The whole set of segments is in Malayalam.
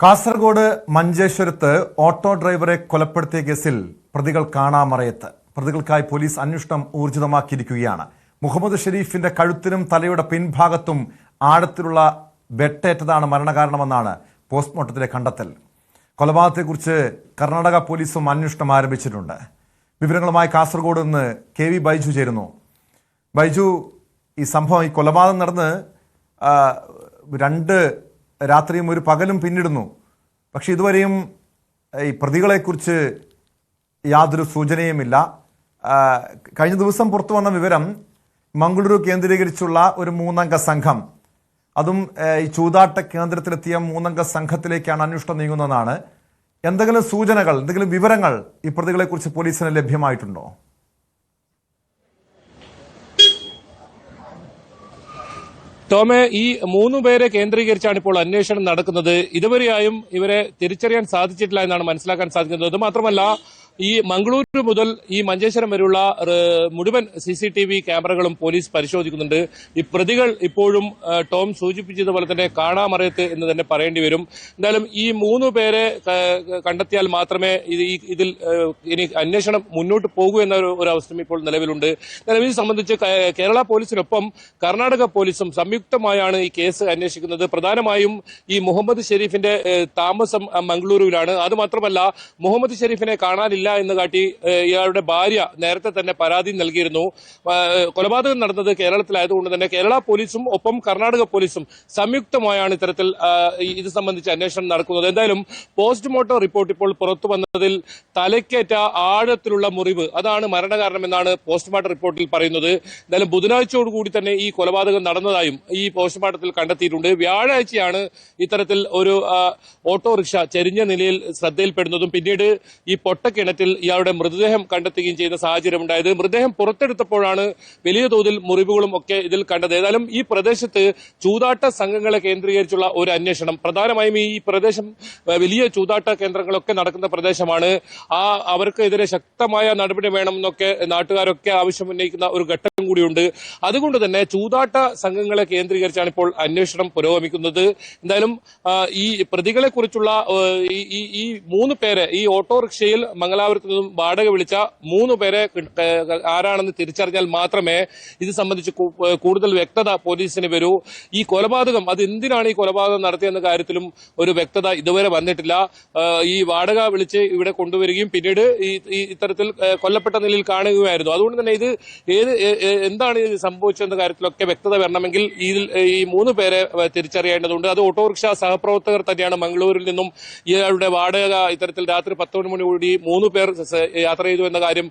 കാസർഗോഡ് മഞ്ചേശ്വരത്ത് ഓട്ടോ ഡ്രൈവറെ കൊലപ്പെടുത്തിയ കേസിൽ പ്രതികൾ കാണാമറയത്ത്. പ്രതികൾക്കായി പോലീസ് അന്വേഷണം ഊർജിതമാക്കിയിരിക്കുകയാണ്. മുഹമ്മദ് ഷെരീഫിന്റെ കഴുത്തിനും തലയുടെ പിൻഭാഗത്തും ആഴത്തിലുള്ള വെട്ടേറ്റതാണ് മരണകാരണമെന്നാണ് പോസ്റ്റ്മോർട്ടത്തിലെ കണ്ടെത്തൽ. കൊലപാതകത്തെക്കുറിച്ച് കർണാടക പോലീസും അന്വേഷണം ആരംഭിച്ചിട്ടുണ്ട്. വിവരങ്ങളുമായി കാസർഗോഡ് നിന്ന് KV ബൈജു ചേരുന്നു. ബൈജു, ഈ സംഭവം, ഈ കൊലപാതകം നടന്ന് 2 രാത്രിയും ഒരു പകലും പിന്നിടുന്നു. പക്ഷെ ഇതുവരെയും ഈ പ്രതികളെക്കുറിച്ച് യാതൊരു സൂചനയുമില്ല. കഴിഞ്ഞ ദിവസം പുറത്തു വന്ന വിവരം, മംഗളൂരു കേന്ദ്രീകരിച്ചുള്ള ഒരു 3-അംഗ സംഘം, അതും ഈ ചൂതാട്ട കേന്ദ്രത്തിലെത്തിയ 3-അംഗ സംഘത്തിലേക്കാണ് അന്വേഷണം നീങ്ങുന്നതെന്നാണ്. എന്തെങ്കിലും സൂചനകൾ, എന്തെങ്കിലും വിവരങ്ങൾ ഈ പ്രതികളെക്കുറിച്ച് പോലീസിന് ലഭ്യമായിട്ടുണ്ടോ? ടോമെ, ഈ 3 പേരെ കേന്ദ്രീകരിച്ചാണ് ഇപ്പോൾ അന്വേഷണം നടക്കുന്നത്. ഇതുവരെയായും ഇവരെ തിരിച്ചറിയാൻ സാധിച്ചിട്ടില്ല എന്നാണ് മനസ്സിലാക്കാൻ സാധിക്കുന്നത്. മാത്രമല്ല, ഈ മംഗളൂരു മുതൽ ഈ മഞ്ചേശ്വരം വരെയുള്ള മുഴുവൻ CCTV ക്യാമറകളും പോലീസ് പരിശോധിക്കുന്നുണ്ട്. ഈ പ്രതികൾ ഇപ്പോഴും ടോം സൂചിപ്പിച്ചതുപോലെ തന്നെ കാണാമറയത്ത് എന്ന് തന്നെ പറയേണ്ടി വരും. എന്തായാലും ഈ 3 പേരെ കണ്ടെത്തിയാൽ മാത്രമേ ഇതിൽ ഇനി അന്വേഷണം മുന്നോട്ട് പോകൂ എന്ന ഒരു അവസ്ഥയും ഇപ്പോൾ നിലവിലുണ്ട്. എന്തായാലും ഇത് സംബന്ധിച്ച് കേരള പോലീസിനൊപ്പം കർണാടക പോലീസും സംയുക്തമായാണ് ഈ കേസ് അന്വേഷിക്കുന്നത്. പ്രധാനമായും ഈ മുഹമ്മദ് ഷെരീഫിന്റെ താമസം മംഗളൂരുവിലാണ്. അതുമാത്രമല്ല, മുഹമ്മദ് ഷെരീഫിനെ കാണാനില്ല എന്ന് കാട്ടി ഇയാളുടെ ഭാര്യ നേരത്തെ തന്നെ പരാതി നൽകിയിരുന്നു. കൊലപാതകം നടന്നത് കേരളത്തിലായതുകൊണ്ട് തന്നെ കേരള പോലീസും ഒപ്പം കർണാടക പോലീസും സംയുക്തമായാണ് ഇത്തരത്തിൽ ഇത് സംബന്ധിച്ച് അന്വേഷണം നടക്കുന്നത്. എന്തായാലും പോസ്റ്റ്മോർട്ടം റിപ്പോർട്ട് ഇപ്പോൾ പുറത്തു വന്നതിൽ തലയ്ക്കേറ്റ ആഴത്തിലുള്ള മുറിവ്, അതാണ് മരണകാരണമെന്നാണ് പോസ്റ്റ്മോർട്ടം റിപ്പോർട്ടിൽ പറയുന്നത്. എന്തായാലും ബുധനാഴ്ചയോടുകൂടി തന്നെ ഈ കൊലപാതകം നടന്നതായും ഈ പോസ്റ്റ്മോർട്ടത്തിൽ കണ്ടെത്തിയിട്ടുണ്ട്. വ്യാഴാഴ്ചയാണ് ഇത്തരത്തിൽ ഒരു ഓട്ടോറിക്ഷ ചെരിഞ്ഞ നിലയിൽ ശ്രദ്ധയിൽപ്പെടുന്നതും പിന്നീട് ഈ പൊട്ടക്കിണറ്റിൽ ഇയാളുടെ മൃതദേഹം കണ്ടെത്തുകയും ചെയ്യുന്ന സാഹചര്യം ഉണ്ടായത്. മൃതദേഹം പുറത്തെടുത്തപ്പോഴാണ് വലിയ തോതിൽ മുറിവുകളും ഒക്കെ ഇതിൽ കണ്ടത്. ഏതായാലും ഈ പ്രദേശത്ത് ചൂതാട്ട സംഘങ്ങളെ കേന്ദ്രീകരിച്ചുള്ള ഒരു അന്വേഷണം, പ്രധാനമായും ഈ പ്രദേശം വലിയ ചൂതാട്ട കേന്ദ്രങ്ങളൊക്കെ നടക്കുന്ന പ്രദേശമാണ്. അവർക്കെതിരെ ശക്തമായ നടപടി വേണമെന്നൊക്കെ നാട്ടുകാരൊക്കെ ആവശ്യമുന്നയിക്കുന്ന ഒരു ഘട്ടം കൂടിയുണ്ട്. അതുകൊണ്ട് തന്നെ ചൂതാട്ട സംഘങ്ങളെ കേന്ദ്രീകരിച്ചാണ് ഇപ്പോൾ അന്വേഷണം പുരോഗമിക്കുന്നത്. എന്തായാലും ഈ പ്രതികളെ കുറിച്ചുള്ള ഈ 3 പേരെ, ഈ ഓട്ടോറിക്ഷയിൽ മംഗലാപുരത്ത് നിന്നും വാടക വിളിച്ച 3 പേരെ ആരാണെന്ന് തിരിച്ചറിഞ്ഞാൽ മാത്രമേ ഇത് സംബന്ധിച്ച് കൂടുതൽ വ്യക്തത പോലീസിന് വരൂ. ഈ കൊലപാതകം, അത് എന്തിനാണ് ഈ കൊലപാതകം നടത്തിയെന്ന കാര്യത്തിലും ഒരു വ്യക്തത ഇതുവരെ വന്നിട്ടില്ല. ഈ വാടക വിളിച്ച് ഇവിടെ കൊണ്ടുവരികയും പിന്നീട് ഇത്തരത്തിൽ കൊല്ലപ്പെട്ട നിലയിൽ കാണുകയായിരുന്നു. അതുകൊണ്ട് തന്നെ ഇത് എന്താണ് ഇത് സംഭവിച്ചെന്ന കാര്യത്തിലൊക്കെ വ്യക്തത വരണമെങ്കിൽ ഈ 3 പേരെ തിരിച്ചറിയേണ്ടതുണ്ട്. അത് ഓട്ടോറിക്ഷ സഹപ്രവർത്തകർ തന്നെയാണ്. മംഗളൂരിൽ നിന്നും ഇയാളുടെ വാടക ഇത്തരത്തിൽ രാത്രി 10 മണിയോടുകൂടി 3 പേർ യാത്ര ചെയ്തു എന്ന കാര്യം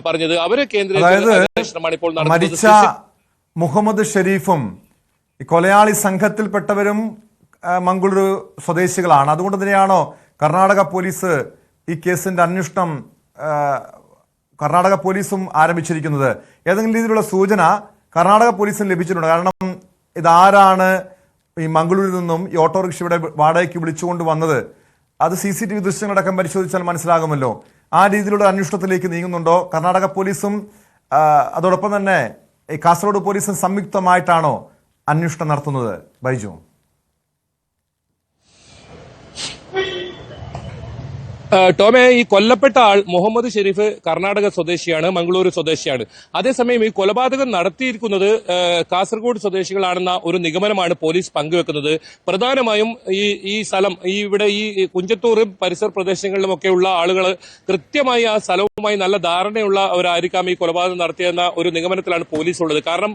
പറഞ്ഞത്. അവരെ കേന്ദ്രീകരിച്ചാണ് ഇപ്പോൾ മരിച്ച മുഹമ്മദ് ഷെരീഫും കൊലയാളി സംഘത്തിൽപ്പെട്ടവരും മംഗളൂരു സ്വദേശികളാണ്. അതുകൊണ്ട് തന്നെയാണോ കർണാടക പോലീസ് ഈ കേസിന്റെ അന്വേഷണം കർണാടക പോലീസും ആരംഭിച്ചിരിക്കുന്നത്? ഏതെങ്കിലും രീതിയിലുള്ള സൂചന കർണാടക പോലീസിന് ലഭിച്ചിട്ടുണ്ട്? കാരണം ഇതാരാണ് ഈ മംഗളൂരിൽ നിന്നും ഈ ഓട്ടോറിക്ഷ ഇവിടെ വാടകയ്ക്ക് വിളിച്ചുകൊണ്ട് വന്നത്, അത് CCTV ദൃശ്യങ്ങളടക്കം പരിശോധിച്ചാൽ മനസ്സിലാകുമല്ലോ. ആ രീതിയിലുള്ള അന്വേഷണത്തിലേക്ക് നീങ്ങുന്നുണ്ടോ കർണാടക പോലീസും? അതോടൊപ്പം തന്നെ ഈ കാസർഗോഡ് പോലീസും സംയുക്തമായിട്ടാണോ അന്വേഷണം നടത്തുന്നത്? ബൈജു, ടോമെ, ഈ കൊല്ലപ്പെട്ട ആൾ മുഹമ്മദ് ഷെരീഫ് കർണാടക സ്വദേശിയാണ്, മംഗളൂരു സ്വദേശിയാണ്. അതേസമയം ഈ കൊലപാതകം നടത്തിയിരിക്കുന്നത് കാസർഗോഡ് സ്വദേശികളാണെന്ന ഒരു നിഗമനമാണ് പോലീസ് പങ്കുവെക്കുന്നത്. പ്രധാനമായും ഈ സ്ഥലം, ഇവിടെ ഈ കുഞ്ചത്തൂർ പരിസര പ്രദേശങ്ങളിലുമൊക്കെയുള്ള ആളുകൾ കൃത്യമായി ആ സ്ഥലവുമായി നല്ല ധാരണയുള്ളവരായിരിക്കാം ഈ കൊലപാതകം നടത്തിയെന്ന ഒരു നിഗമനത്തിലാണ് പോലീസ് ഉള്ളത്. കാരണം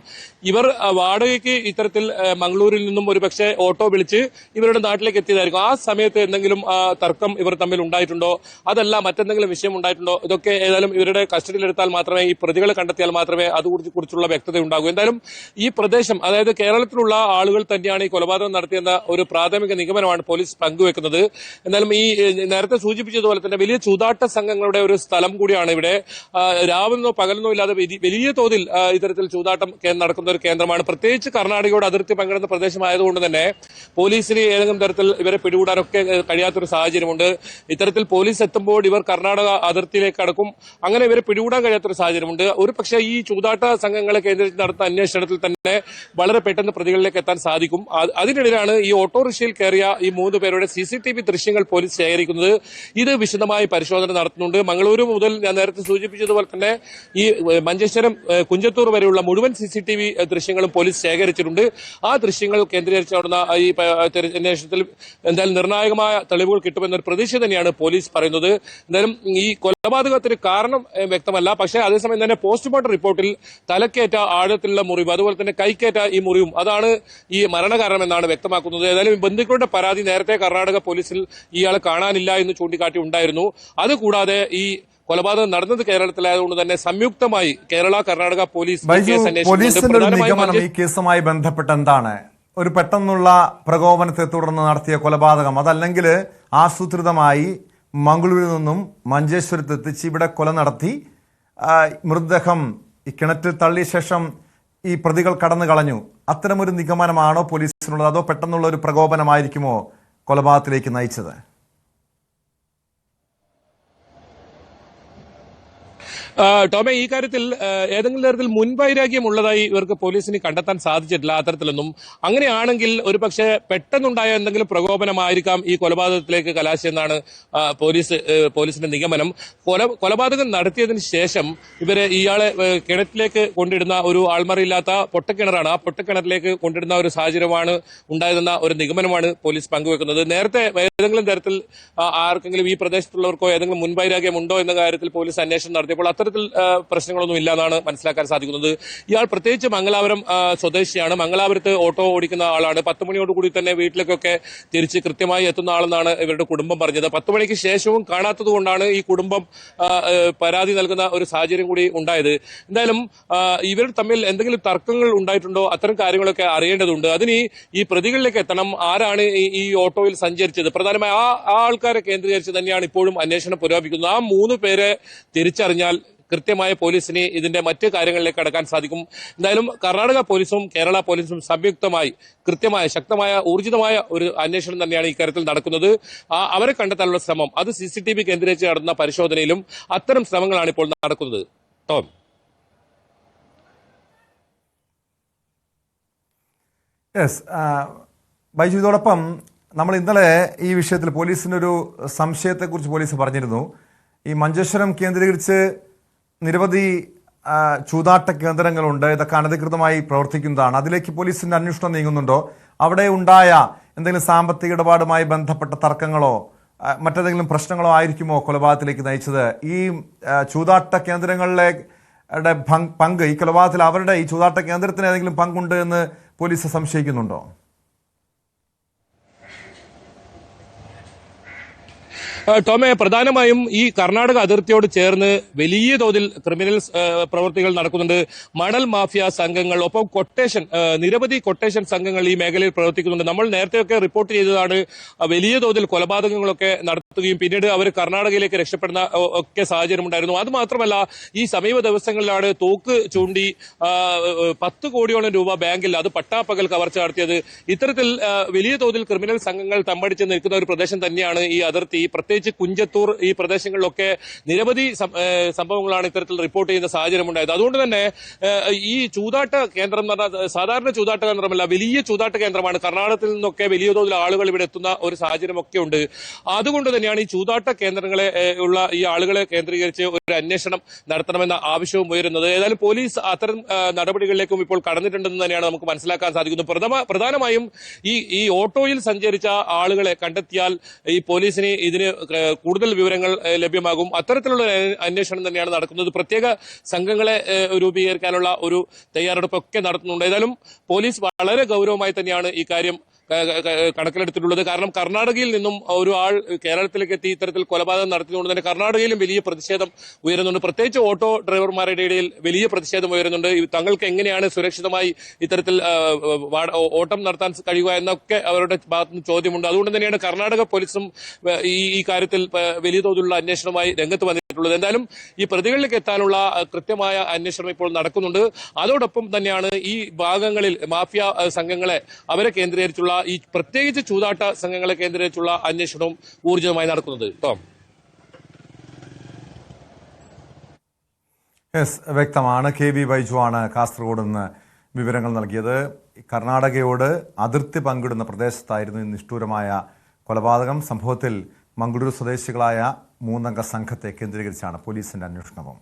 ഇവർ വാടകയ്ക്ക് ഇത്തരത്തിൽ മംഗളൂരിൽ നിന്നും ഒരുപക്ഷെ ഓട്ടോ വിളിച്ച് ഇവരുടെ നാട്ടിലേക്ക് എത്തിയതായിരിക്കും. ആ സമയത്ത് എന്തെങ്കിലും തർക്കം ഇവർ തമ്മിൽ ഉണ്ടായിട്ടുണ്ടോ, അതല്ല മറ്റെന്തെങ്കിലും വിഷയം ഉണ്ടായിട്ടുണ്ടോ, ഇതൊക്കെ ഏതായാലും ഇവരുടെ കസ്റ്റഡിയിലെടുത്താൽ മാത്രമേ, ഈ പ്രതികളെ കണ്ടെത്തിയാൽ മാത്രമേ അതുകുറിച്ചുള്ള വ്യക്തത ഉണ്ടാകൂ. എന്തായാലും ഈ പ്രദേശം, അതായത് കേരളത്തിലുള്ള ആളുകൾ തന്നെയാണ് ഈ കൊലപാതകം നടത്തിയെന്ന ഒരു പ്രാഥമിക നിഗമനമാണ് പോലീസ് പങ്കുവെക്കുന്നത്. എന്നാലും ഈ നേരത്തെ സൂചിപ്പിച്ചതുപോലെ തന്നെ വലിയ ചൂതാട്ട സംഘങ്ങളുടെ ഒരു സ്ഥലം കൂടിയാണ് ഇവിടെ. രാവിലെന്നോ പകലെന്നോ ഇല്ലാതെ വലിയ തോതിൽ ഇത്തരത്തിൽ ചൂതാട്ടം നടക്കുന്ന ഒരു കേന്ദ്രമാണ്. പ്രത്യേകിച്ച് കർണാടകയോട് അതിർത്തി പങ്കിടുന്ന പ്രദേശമായതുകൊണ്ട് തന്നെ പോലീസിന് ഏതെങ്കിലും തരത്തിൽ ഇവരെ പിടികൂടാനൊക്കെ കഴിയാത്തൊരു സാഹചര്യമുണ്ട്. ഇത്തരത്തിൽ പോലീസ് എത്തുമ്പോൾ ഇവർ കർണാടക അതിർത്തിയിലേക്ക് കടക്കും. അങ്ങനെ ഇവരെ പിടികൂടാൻ കഴിയാത്തൊരു സാഹചര്യമുണ്ട്. ഒരു പക്ഷേ ഈ ചൂതാട്ട സംഘങ്ങളെ കേന്ദ്രീകരിച്ച് നടത്തുന്ന അന്വേഷണത്തിൽ തന്നെ വളരെ പെട്ടെന്ന് പ്രതികളിലേക്ക് എത്താൻ സാധിക്കും. അതിനിടയിലാണ് ഈ ഓട്ടോറിക്ഷയിൽ കയറിയ ഈ 3 പേരുടെ CCTV ദൃശ്യങ്ങൾ പോലീസ് ശേഖരിക്കുന്നത്. ഇത് വിശദമായി പരിശോധന നടത്തുന്നുണ്ട്. മംഗളൂരു മുതൽ ഞാൻ നേരത്തെ സൂചിപ്പിച്ചതുപോലെ തന്നെ ഈ മഞ്ചേശ്വരം കുഞ്ചത്തൂർ വരെയുള്ള മുഴുവൻ CCTV ദൃശ്യങ്ങളും പോലീസ് ശേഖരിച്ചിട്ടുണ്ട്. ആ ദൃശ്യങ്ങൾ കേന്ദ്രീകരിച്ച് നടന്ന ഈ അന്വേഷണത്തിൽ എന്തായാലും നിർണായകമായ തെളിവുകൾ കിട്ടുമെന്നൊരു പ്രതീക്ഷ തന്നെയാണ് പോലീസ് പറയുന്നത്. എന്തായാലും ഈ കൊലപാതകത്തിന് കാരണം വ്യക്തമല്ല. പക്ഷേ അതേസമയം തന്നെ പോസ്റ്റ്മോർട്ടം റിപ്പോർട്ടിൽ തലക്കേറ്റ ആഴത്തിലുള്ള മുറിവ്, അതുപോലെ തന്നെ കൈക്കേറ്റ ഈ മുറിവും അതാണ് ഈ മരണകാരണമെന്നാണ് വ്യക്തമാക്കുന്നത്. ഏതായാലും ബന്ധുക്കളുടെ പരാതി നേരത്തെ കർണാടക പോലീസിൽ ഇയാളെ കാണാനില്ല എന്ന് ചൂണ്ടിക്കാട്ടി ഉണ്ടായിരുന്നു. അതുകൂടാതെ ഈ കൊലപാതകം നടന്നത് കേരളത്തിലായതുകൊണ്ട് തന്നെ സംയുക്തമായി കേരള കർണാടക പോലീസ് പോലീസിന്റെ ഒരു നിഗമനം ഈ കേസുമായി ബന്ധപ്പെട്ട് എന്താണ്? ഒരു പെട്ടെന്നുള്ള പ്രകോപനത്തെ തുടർന്ന് നടത്തിയ കൊലപാതകം, അതല്ലെങ്കിൽ ആസൂത്രിതമായി മംഗളൂരിൽ നിന്നും മഞ്ചേശ്വരത്ത് എത്തിച്ച് ഇവിടെ കൊല നടത്തി മൃതദേഹം ഈ കിണറ്റിൽ തള്ളിയ ശേഷം ഈ പ്രതികൾ കടന്നു കളഞ്ഞു, അത്തരമൊരു നിഗമനമാണോ പോലീസിനുള്ളത്? അതോ പെട്ടെന്നുള്ള ഒരു പ്രകോപനമായിരിക്കുമോ കൊലപാതകത്തിലേക്ക് നയിച്ചത്? ടോമെ, ഈ കാര്യത്തിൽ ഏതെങ്കിലും തരത്തിൽ മുൻവൈരാഗ്യം ഉള്ളതായി ഇവർക്ക് പോലീസിന് കണ്ടെത്താൻ സാധിച്ചിട്ടില്ല. അത്തരത്തിലൊന്നും അങ്ങനെയാണെങ്കിൽ ഒരുപക്ഷെ പെട്ടെന്നുണ്ടായ എന്തെങ്കിലും പ്രകോപനമായിരിക്കാം ഈ കൊലപാതകത്തിലേക്ക് കലാശിയെന്നാണ് പോലീസിന്റെ നിഗമനം. കൊലപാതകം നടത്തിയതിനു ശേഷം ഇയാളെ കിണറ്റിലേക്ക് കൊണ്ടിടുന്ന ഒരു ആൾമറയില്ലാത്ത പൊട്ടക്കിണറാണ്. ആ പൊട്ടക്കിണറിലേക്ക് കൊണ്ടിടുന്ന ഒരു സാഹചര്യമാണ് ഉണ്ടായതെന്ന ഒരു നിഗമനമാണ് പോലീസ് പങ്കുവെക്കുന്നത്. നേരത്തെ ഏതെങ്കിലും തരത്തിൽ ആർക്കെങ്കിലും ഈ പ്രദേശത്തുള്ളവർക്കോ ഏതെങ്കിലും മുൻവൈരാഗ്യം ഉണ്ടോ എന്ന കാര്യത്തിൽ പോലീസ് അന്വേഷണം നടത്തിയപ്പോൾ അത്തരത്തിൽ പ്രശ്നങ്ങളൊന്നും ഇല്ലാന്നാണ് മനസ്സിലാക്കാൻ സാധിക്കുന്നത്. ഇയാൾ പ്രത്യേകിച്ച് മംഗലാപുരം സ്വദേശിയാണ്. മംഗലാപുരത്ത് ഓട്ടോ ഓടിക്കുന്ന ആളാണ്. 10 മണിയോടുകൂടി തന്നെ വീട്ടിലേക്കൊക്കെ തിരിച്ച് കൃത്യമായി എത്തുന്ന ആളെന്നാണ് ഇവരുടെ കുടുംബം പറഞ്ഞത്. 10 മണിക്ക് ശേഷവും കാണാത്തത് കൊണ്ടാണ് ഈ കുടുംബം പരാതി നൽകുന്ന ഒരു സാഹചര്യം കൂടി ഉണ്ടായത്. എന്തായാലും ഇവർ തമ്മിൽ എന്തെങ്കിലും തർക്കങ്ങൾ ഉണ്ടായിട്ടുണ്ടോ, അത്തരം കാര്യങ്ങളൊക്കെ അറിയേണ്ടതുണ്ട്. അതിന് ഈ പ്രതികളിലേക്ക് എത്തണം. ആരാണ് ഈ ഓട്ടോയിൽ സഞ്ചരിച്ചത്, പ്രധാനമായി ആ ആൾക്കാരെ കേന്ദ്രീകരിച്ച് തന്നെയാണ് ഇപ്പോഴും അന്വേഷണം പുരോഗമിക്കുന്നത്. ആ 3 പേരെ തിരിച്ചറിഞ്ഞാൽ കൃത്യമായ പോലീസിന് ഇതിന്റെ മറ്റ് കാര്യങ്ങളിലേക്ക് കടക്കാൻ സാധിക്കും. എന്തായാലും കർണാടക പോലീസും കേരള പോലീസും സംയുക്തമായി കൃത്യമായ ശക്തമായ ഊർജിതമായ ഒരു അന്വേഷണം തന്നെയാണ് ഇക്കാര്യത്തിൽ നടക്കുന്നത്. അവരെ കണ്ടെത്താനുള്ള ശ്രമം, അത് CCTV കേന്ദ്രീകരിച്ച് നടന്ന പരിശോധനയിലും അത്തരം ശ്രമങ്ങളാണ് ഇപ്പോൾ നടക്കുന്നത്. ടോം, യെസ് ബൈജു, ഇതോടൊപ്പം നമ്മൾ ഇന്നലെ ഈ വിഷയത്തിൽ പോലീസിനൊരു സംശയത്തെക്കുറിച്ച് പോലീസ് പറഞ്ഞിരുന്നു. ഈ മഞ്ചേശ്വരം കേന്ദ്രീകരിച്ച് നിരവധി ചൂതാട്ട കേന്ദ്രങ്ങളുണ്ട്, ഇതൊക്കെ അനധികൃതമായി പ്രവർത്തിക്കുന്നതാണ്. അതിലേക്ക് പോലീസിന്റെ അന്വേഷണം നീങ്ങുന്നുണ്ടോ? അവിടെ ഉണ്ടായ എന്തെങ്കിലും സാമ്പത്തിക ഇടപാടുമായി ബന്ധപ്പെട്ട തർക്കങ്ങളോ മറ്റേതെങ്കിലും പ്രശ്നങ്ങളോ ആയിരിക്കുമോ കൊലപാതകത്തിലേക്ക് നയിച്ചത്? ഈ ചൂതാട്ട കേന്ദ്രങ്ങളിലെ പങ്ക്, ഈ കൊലപാതകത്തിൽ അവരുടെ ഈ ചൂതാട്ട കേന്ദ്രത്തിന് ഏതെങ്കിലും പങ്കുണ്ട് എന്ന് പോലീസ് സംശയിക്കുന്നുണ്ടോ? ടോമെ, പ്രധാനമായും ഈ കർണാടക അതിർത്തിയോട് ചേർന്ന് വലിയ തോതിൽ ക്രിമിനൽ പ്രവൃത്തികൾ നടക്കുന്നുണ്ട്. മണൽ മാഫിയ സംഘങ്ങൾ, ഒപ്പം നിരവധി കൊട്ടേഷൻ സംഘങ്ങൾ ഈ മേഖലയിൽ പ്രവർത്തിക്കുന്നുണ്ട്. നമ്മൾ നേരത്തെയൊക്കെ റിപ്പോർട്ട് ചെയ്തതാണ് വലിയ തോതിൽ കൊലപാതകങ്ങളൊക്കെ നടത്തുകയും പിന്നീട് അവർ കർണാടകയിലേക്ക് രക്ഷപ്പെടുന്ന ഒക്കെ സാഹചര്യം ഉണ്ടായിരുന്നു. അത് മാത്രമല്ല, ഈ സമീപ ദിവസങ്ങളിലാണ് തോക്ക് ചൂണ്ടി 10 കോടിയോളം രൂപ ബാങ്കിൽ, അത് പട്ടാപ്പകൽ കവർച്ച നടത്തിയത്. ഇത്തരത്തിൽ വലിയ തോതിൽ ക്രിമിനൽ സംഘങ്ങൾ തമ്പടിച്ച് നിൽക്കുന്ന ഒരു പ്രദേശം തന്നെയാണ് ഈ അതിർത്തി. പ്രത്യേകിച്ച് കുഞ്ചത്തൂർ, ഈ പ്രദേശങ്ങളിലൊക്കെ നിരവധി സംഭവങ്ങളാണ് ഇത്തരത്തിൽ റിപ്പോർട്ട് ചെയ്യുന്ന സാഹചര്യം ഉണ്ടായത്. അതുകൊണ്ട് തന്നെ ഈ ചൂതാട്ട കേന്ദ്രം എന്ന് പറഞ്ഞാൽ സാധാരണ ചൂതാട്ട കേന്ദ്രമല്ല, വലിയ ചൂതാട്ട കേന്ദ്രമാണ്. കർണാടകത്തിൽ നിന്നൊക്കെ വലിയ തോതിൽ ആളുകൾ ഇവിടെ എത്തുന്ന ഒരു സാഹചര്യം ഒക്കെ ഉണ്ട്. അതുകൊണ്ട് തന്നെയാണ് ഈ ചൂതാട്ട കേന്ദ്രങ്ങളെ ഉള്ള ഈ ആളുകളെ കേന്ദ്രീകരിച്ച് ഒരു അന്വേഷണം നടത്തണമെന്ന ആവശ്യവും ഉയരുന്നത്. ഏതായാലും പോലീസ് അത്തരം നടപടികളിലേക്കും ഇപ്പോൾ കടന്നിട്ടുണ്ടെന്ന് തന്നെയാണ് നമുക്ക് മനസ്സിലാക്കാൻ സാധിക്കുന്നത്. പ്രധാനമായും ഈ ഓട്ടോയിൽ സഞ്ചരിച്ച ആളുകളെ കണ്ടെത്തിയാൽ ഈ പോലീസിന് ഇതിന് കൂടുതൽ വിവരങ്ങൾ ലഭ്യമാകും. അത്തരത്തിലുള്ള അന്വേഷണം തന്നെയാണ് നടക്കുന്നത്. പ്രത്യേക സംഘങ്ങളെ രൂപീകരിക്കാനുള്ള ഒരു തയ്യാറെടുപ്പൊക്കെ നടത്തുന്നുണ്ട്. ഏതായാലും പോലീസ് വളരെ ഗൗരവമായി തന്നെയാണ് ഈ കാര്യം കണക്കിലെടുത്തിട്ടുള്ളത്. കാരണം കർണാടകയിൽ നിന്നും ഒരു ആൾ കേരളത്തിലേക്ക് എത്തി ഇത്തരത്തിൽ കൊലപാതകം നടത്തിയതുകൊണ്ട് തന്നെ കർണാടകയിലും വലിയ പ്രതിഷേധം ഉയരുന്നുണ്ട്. പ്രത്യേകിച്ച് ഓട്ടോ ഡ്രൈവർമാരുടെ ഇടയിൽ വലിയ പ്രതിഷേധം ഉയരുന്നുണ്ട്. തങ്ങൾക്ക് എങ്ങനെയാണ് സുരക്ഷിതമായി ഇത്തരത്തിൽ ഓട്ടം നടത്താൻ കഴിയുക എന്നൊക്കെ അവരുടെ ഭാഗത്തുനിന്ന് ചോദ്യമുണ്ട്. അതുകൊണ്ട് തന്നെയാണ് കർണാടക പോലീസും ഈ കാര്യത്തിൽ വലിയ തോതിലുള്ള അന്വേഷണവുമായി രംഗത്ത് വന്നിട്ടുള്ളത്. എന്തായാലും ഈ പ്രതികളിലേക്ക് എത്താനുള്ള കൃത്യമായ അന്വേഷണം ഇപ്പോൾ നടക്കുന്നുണ്ട്. അതോടൊപ്പം തന്നെയാണ് ഈ ഭാഗങ്ങളിൽ മാഫിയ സംഘങ്ങളെ അവരെ കേന്ദ്രീകരിച്ചുള്ള ഈ പ്രത്യേകിച്ച് ചൂതാട്ട സംഘങ്ങളെ കേന്ദ്രീകരിച്ചുള്ള അന്വേഷണവും ഊർജിതമായി നടക്കുന്നത്. ടോം, യെസ്, വ്യക്തമാണ്. KB ബൈജു ആണ് കാസർഗോഡ് നിന്ന് വിവരങ്ങൾ നൽകിയത്. കർണാടകയോട് അതിർത്തി പങ്കിടുന്ന പ്രദേശത്തായിരുന്നു ഈ നിഷ്ഠൂരമായ കൊലപാതകം. സംഭവത്തിൽ മംഗളൂരു സ്വദേശികളായ 3 അംഗ സംഘത്തെ കേന്ദ്രീകരിച്ചാണ് പോലീസിന്റെ അന്വേഷണവും.